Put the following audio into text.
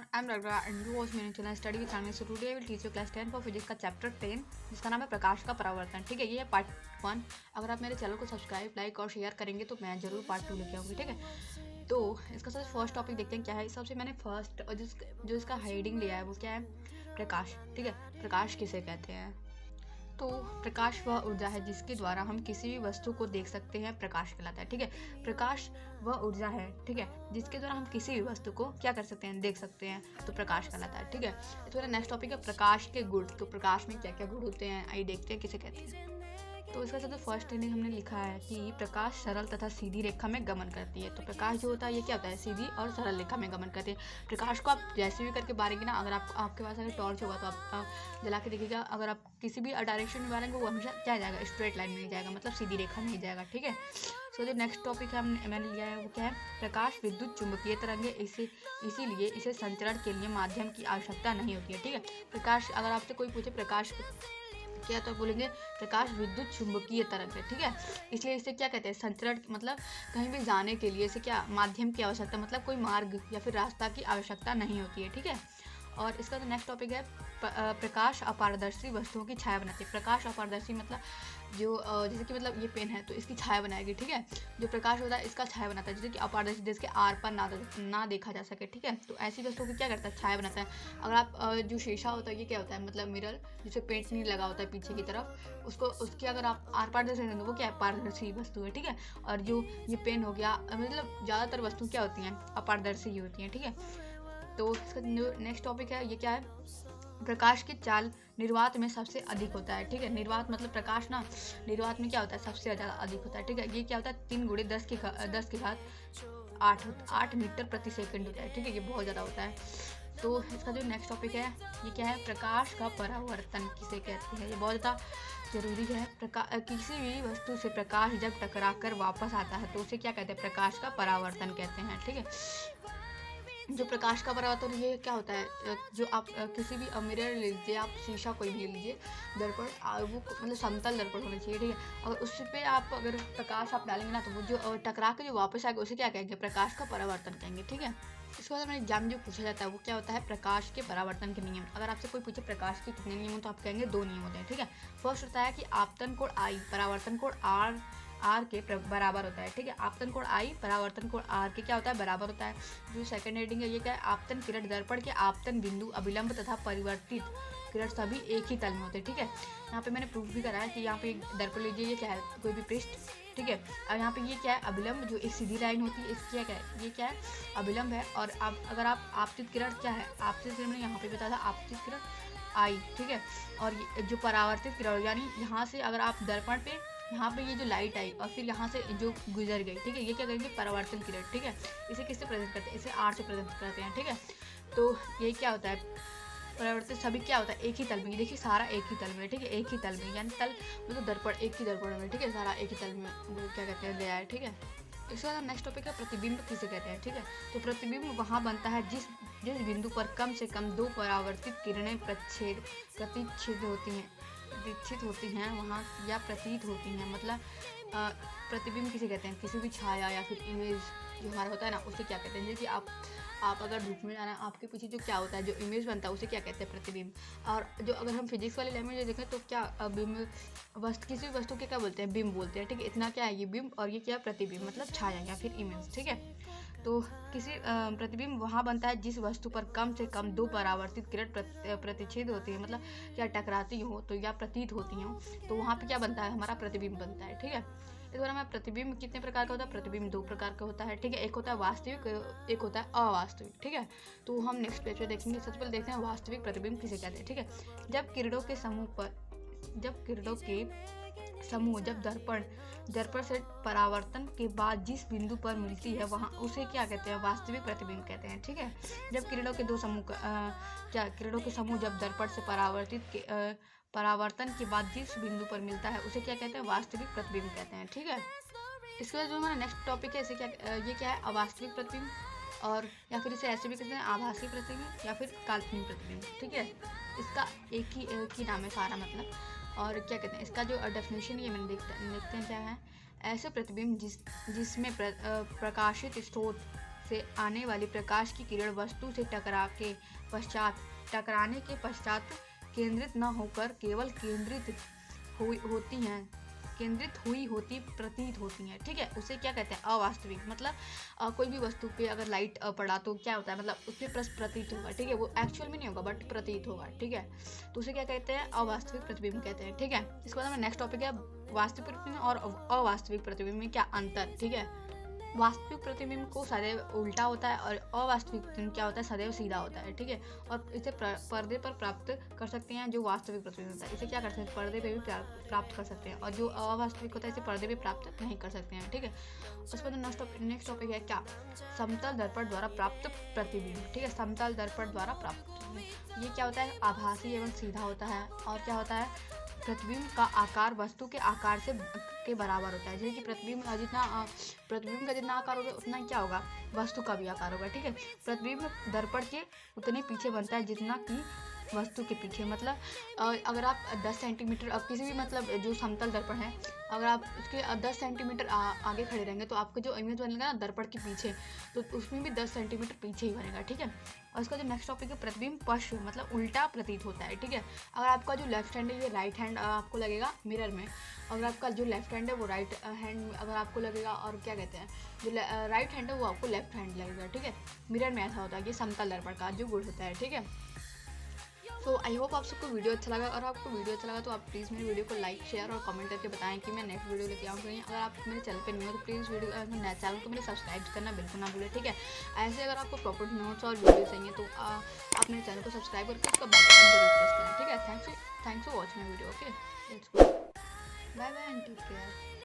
I'm Raghuram and you watch मेरे channel study with Sanvi. So today I will teach you class 10 for physics का chapter 10 जिसका नाम है प्रकाश का परावर्तन। ठीक है, ये है पार्ट 1। अगर आप मेरे चैनल को सब्सक्राइब, लाइक और शेयर करेंगे तो मैं जरूर पार्ट 2 लेके आऊँगी। ठीक है, तो इसका सबसे फर्स्ट टॉपिक देखते हैं क्या है। सबसे मैंने फर्स्ट और जो इसका हेडिंग लिया है वो क्या है, प्रकाश। ठीक है, प्रकाश किसे कहते हैं। तो प्रकाश वह ऊर्जा है जिसके द्वारा हम किसी भी वस्तु को देख सकते हैं, प्रकाश कहलाता है। ठीक है, प्रकाश वह ऊर्जा है, ठीक है, जिसके द्वारा हम किसी भी वस्तु को क्या कर सकते हैं, देख सकते हैं, तो प्रकाश कहलाता है। ठीक है, तो मेरा नेक्स्ट टॉपिक है प्रकाश के गुण। तो प्रकाश में क्या क्या गुण होते हैं आइए देखते हैं किसे कहते हैं। तो इसका सबसे फर्स्ट ट्रेनिंग हमने लिखा है कि प्रकाश सरल तथा सीधी रेखा में गमन करती है। तो प्रकाश जो होता है ये क्या होता है, सीधी और सरल रेखा में गमन करती है। प्रकाश को आप जैसे भी करके बारेंगे ना, अगर आपके पास अगर टॉर्च होगा तो आप जला के देखिएगा, अगर आप किसी भी डायरेक्शन में बारेंगे वो हमेशा क्या जाएगा, स्ट्रेट लाइन में जाएगा, मतलब सीधी रेखा में जाएगा। ठीक है, सो जो नेक्स्ट टॉपिक है मैंने लिया है वो क्या है, प्रकाश विद्युत चुंबकीय तरंगे, इसीलिए इसे संचरण के लिए माध्यम की आवश्यकता नहीं होती है। ठीक है, प्रकाश अगर आपसे कोई पूछे प्रकाश क्या, तो बोलेंगे प्रकाश विद्युत चुंबकीय तरंग है। ठीक है, इसलिए इसे क्या कहते हैं, संचरण, मतलब कहीं भी जाने के लिए इसे क्या, माध्यम की आवश्यकता, मतलब कोई मार्ग या फिर रास्ता की आवश्यकता नहीं होती है। ठीक है, और इसका जो नेक्स्ट टॉपिक है प्रकाश अपारदर्शी वस्तुओं की छाया बनाती है। प्रकाश अपारदर्शी मतलब जो जैसे कि मतलब ये पेन है तो इसकी छाया बनाएगी। ठीक है, जो प्रकाश होता है इसका छाया बनाता है, जैसे कि अपारदर्शी जिसके आर पर ना देखा जा सके। ठीक है, तो ऐसी वस्तुओं की क्या करता है, छाया बनाता है। अगर आप जो शीशा होता है ये क्या होता है, मतलब मिरर, जिसे पेंट नहीं लगा होता है पीछे की तरफ, उसकी अगर आप आर पार देख तो वो क्या है, पारदर्शी वस्तु है। ठीक है, और जो ये पेन हो गया, मतलब ज़्यादातर वस्तु क्या होती हैं, अपारदर्शी ही होती हैं। ठीक है, तो इसका जो नेक्स्ट टॉपिक है ये क्या है, प्रकाश की चाल निर्वात में सबसे अधिक होता है। ठीक है, निर्वात मतलब प्रकाश ना, निर्वात में क्या होता है, सबसे ज़्यादा अधिक होता है। ठीक है, ये क्या होता है, 3 × 10 की घात 8 मीटर प्रति सेकंड होता है। ठीक है, ये बहुत ज़्यादा होता है। तो इसका जो नेक्स्ट टॉपिक है ये क्या है, प्रकाश का परावर्तन किसे कहते हैं। ये बहुत ज़्यादा जरूरी है। किसी भी वस्तु से प्रकाश जब टकरा कर वापस आता है तो उसे क्या कहते हैं, प्रकाश का परावर्तन कहते हैं। ठीक है, जो प्रकाश का परावर्तन ये क्या होता है, जो आप किसी भी मिरर ले लीजिए, आप शीशा कोई भी ले लीजिए, दर्पण, वो मतलब समतल दर्पण होना चाहिए। ठीक है, अगर उस पर आप अगर प्रकाश आप डालेंगे ना तो वो जो टकरा के जो वापस आएगा उसे क्या कहेंगे, प्रकाश का परावर्तन कहेंगे। ठीक है, इसके बाद हमारे एग्जाम जो पूछा जाता है वो क्या होता है, प्रकाश के परावर्तन के नियम। अगर आपसे कोई पूछे प्रकाश के कितने नियम हो तो आप कहेंगे 2 नियम होते हैं। ठीक है, फर्स्ट होता है कि आपतन कोण आई परावर्तन कोण आर के बराबर होता है। ठीक है, आपतन कोण आई परावर्तन कोण आर के क्या होता है, बराबर होता है। जो सेकंड हेडिंग है ये क्या है, आपतन किरण दर्पण के आपतन बिंदु, अभिलंब तथा परिवर्तित किरण सभी एक ही तल में होते हैं। ठीक है, यहाँ पे मैंने प्रूफ भी करा है कि यहाँ पे दर्पण लीजिए, ये क्या है, कोई भी पृष्ठ। ठीक है, और यहाँ पे ये क्या है, अभिलंब, जो एक सीधी लाइन होती है इसकी क्या है, ये क्या है, अभिलंब है। और अब अगर आप आपतित किरण क्या है, आपतित किरण मैंने यहाँ पे बताया था, आपतित किरण आई। ठीक है, और जो परावर्तित किरण यानी यहाँ से अगर आप दर्पण पे यहाँ पे ये जो लाइट आई और फिर यहाँ से जो गुजर गई, ठीक है, ये क्या करेंगे, परावर्तन किरण। ठीक है, इसे किससे प्रेजेंट करते हैं, इसे आर से प्रेजेंट करते हैं। ठीक है, तो ये क्या होता है, परावर्तित सभी क्या होता है, एक ही तल में। देखिए सारा एक ही तल में। ठीक है, एक ही तल में यानी तल मतलब दर्पण, एक ही दर्पण में। ठीक है, सारा एक ही तल में वो क्या कहते हैं, गया है। ठीक है, इसके बाद नेक्स्ट टॉपिक है प्रतिबिंब किसे कहते हैं। ठीक है, तो प्रतिबिंब वहाँ बनता है जिस बिंदु पर कम से कम 2 परावर्तित किरणें प्रतिच्छेद होती हैं वहाँ या प्रतीत होती हैं। मतलब प्रतिबिंब किसे कहते हैं, किसी भी छाया या फिर इमेज जो हमारा होता है ना उसे क्या कहते हैं। जैसे कि आप अगर धूप में जाना, आपके पीछे जो क्या होता है, जो इमेज बनता है उसे क्या कहते हैं, प्रतिबिंब। और जो अगर हम फिजिक्स वाले लैंग्वेज में देखें तो क्या बिंब, किसी भी वस्तु के क्या बोलते हैं, बिंब बोलते हैं। ठीक है, इतना क्या है ये बिंब, और ये क्या प्रतिबिंब मतलब छाया या फिर इमेज। ठीक है, तो किसी प्रतिबिंब वहाँ बनता है जिस वस्तु पर कम से कम 2 परावर्तित किरण प्रतिच्छेद होती है, मतलब क्या टकराती हो तो या प्रतीत होती हो, तो वहाँ पे क्या बनता है, हमारा प्रतिबिंब बनता है। ठीक है, इस बार हमारा प्रतिबिंब कितने प्रकार का होता है, प्रतिबिंब 2 प्रकार का होता है। ठीक है, एक होता है वास्तविक, एक होता है अवास्तविक। ठीक है, तो हम नेक्स्ट पेज पे देखेंगे। सबसे पहले देखते हैं वास्तविक प्रतिबिंब किसे कहते हैं। ठीक है, जब किरणों के समूह जब दर्पण से परावर्तन के बाद जिस बिंदु पर मिलती है वहाँ उसे क्या कहते हैं, वास्तविक प्रतिबिंब कहते हैं। ठीक है, जब किरणों के 2 समूह किरणों के समूह जब दर्पण से परावर्तन के बाद जिस बिंदु पर मिलता है उसे क्या कहते हैं, वास्तविक प्रतिबिंब कहते हैं। ठीक है, इसके बाद जो हमारा नेक्स्ट टॉपिक है इसे ये क्या है, अवास्तविक प्रतिबिंब, और या फिर इसे ऐसे भी कहते हैं आभासी प्रतिबिंब या फिर काल्पनिक प्रतिबिंब। ठीक है, इसका एक ही नाम है सारा मतलब। और क्या कहते हैं, इसका जो डेफिनेशन ये मैंने देखते हैं क्या है, ऐसे प्रतिबिंब जिसमें प्रकाशित स्रोत से आने वाली प्रकाश की किरण वस्तु से टकराने के पश्चात केंद्रित न होकर केवल केंद्रित हुई होती प्रतीत होती हैं। ठीक है, उसे क्या कहते हैं? अवास्तविक। मतलब कोई भी वस्तु पे अगर लाइट पड़ा तो क्या होता है, मतलब उस पर प्रतीत होगा। ठीक है, वो एक्चुअल में नहीं होगा बट प्रतीत होगा। ठीक है, तो उसे क्या कहते हैं? अवास्तविक प्रतिबिंब कहते हैं। ठीक है, इसके बाद में नेक्स्ट टॉपिक है वास्तविक प्रतिबिंब और अवास्तविक प्रतिबिंब में क्या अंतर। ठीक है, वास्तविक प्रतिबिंब को सदैव उल्टा होता है और अवास्तविक प्रतिबिंब क्या होता है? सदैव सीधा होता है। ठीक है, और इसे पर्दे पर प्राप्त कर सकते हैं। जो वास्तविक प्रतिबिंब होता है इसे क्या कर सकते हैं? पर्दे पे भी प्राप्त कर सकते हैं, और जो अवास्तविक होता है इसे पर्दे पे प्राप्त नहीं कर सकते हैं। ठीक है, उसके बाद नेक्स्ट टॉपिक है क्या? समतल दर्पण द्वारा प्राप्त प्रतिबिंब। ठीक है, समतल दर्पण द्वारा प्राप्त प्रतिबिंब ये क्या होता है? आभासी एवं सीधा होता है। और क्या होता है? प्रतिबिंब का आकार वस्तु के आकार के बराबर होता है। जैसे कि प्रतिबिंब का जितना आकार होगा उतना क्या होगा? वस्तु का भी आकार होगा। ठीक है, प्रतिबिंब दर्पण के उतने पीछे बनता है जितना कि वस्तु के पीछे। मतलब अगर आप 10 सेंटीमीटर किसी भी मतलब जो समतल दर्पण है, अगर आप उसके 10 सेंटीमीटर आगे खड़े रहेंगे तो आपका जो इमेज बनेगा ना दर्पण के पीछे, तो उसमें भी 10 सेंटीमीटर पीछे ही बनेगा। ठीक है, और इसका जो नेक्स्ट टॉपिक है प्रतिबिंब पश्चिम मतलब उल्टा प्रतीत होता है। ठीक है, अगर आपका जो लेफ्ट हैंड है ये राइट हैंड आपको लगेगा मिरर में, अगर आपका जो लेफ्ट हैंड है वो राइट हैंड अगर आपको लगेगा, और क्या कहते हैं जो राइट हैंड है वो आपको लेफ्ट हैंड लगेगा। ठीक है, मिरर में ऐसा होता है। ये समतल दर्पण का जो गुण होता है। ठीक है, सो आई होप आप सबको वीडियो अच्छा लगा, और आपको वीडियो अच्छा लगा तो आप प्लीज़ मेरी वीडियो को लाइक शेयर और कमेंट करके बताएं कि मैं नेक्स्ट वीडियो लेके आऊँ कहीं। अगर आप मेरे चैनल पे नहीं हो तो प्लीज़ चैनल को मेरे सब्सक्राइब करना बिल्कुल ना भूलें। ठीक है, ऐसे अगर आपको प्रॉपर नोट्स और वीडियो चाहिए तो आप मेरे चैनल को सब्सक्राइब करके उसका बेल बटन जरूर प्रेस करें। ठीक है, thanks for watching my video. Okay, let's go, bye bye and take care.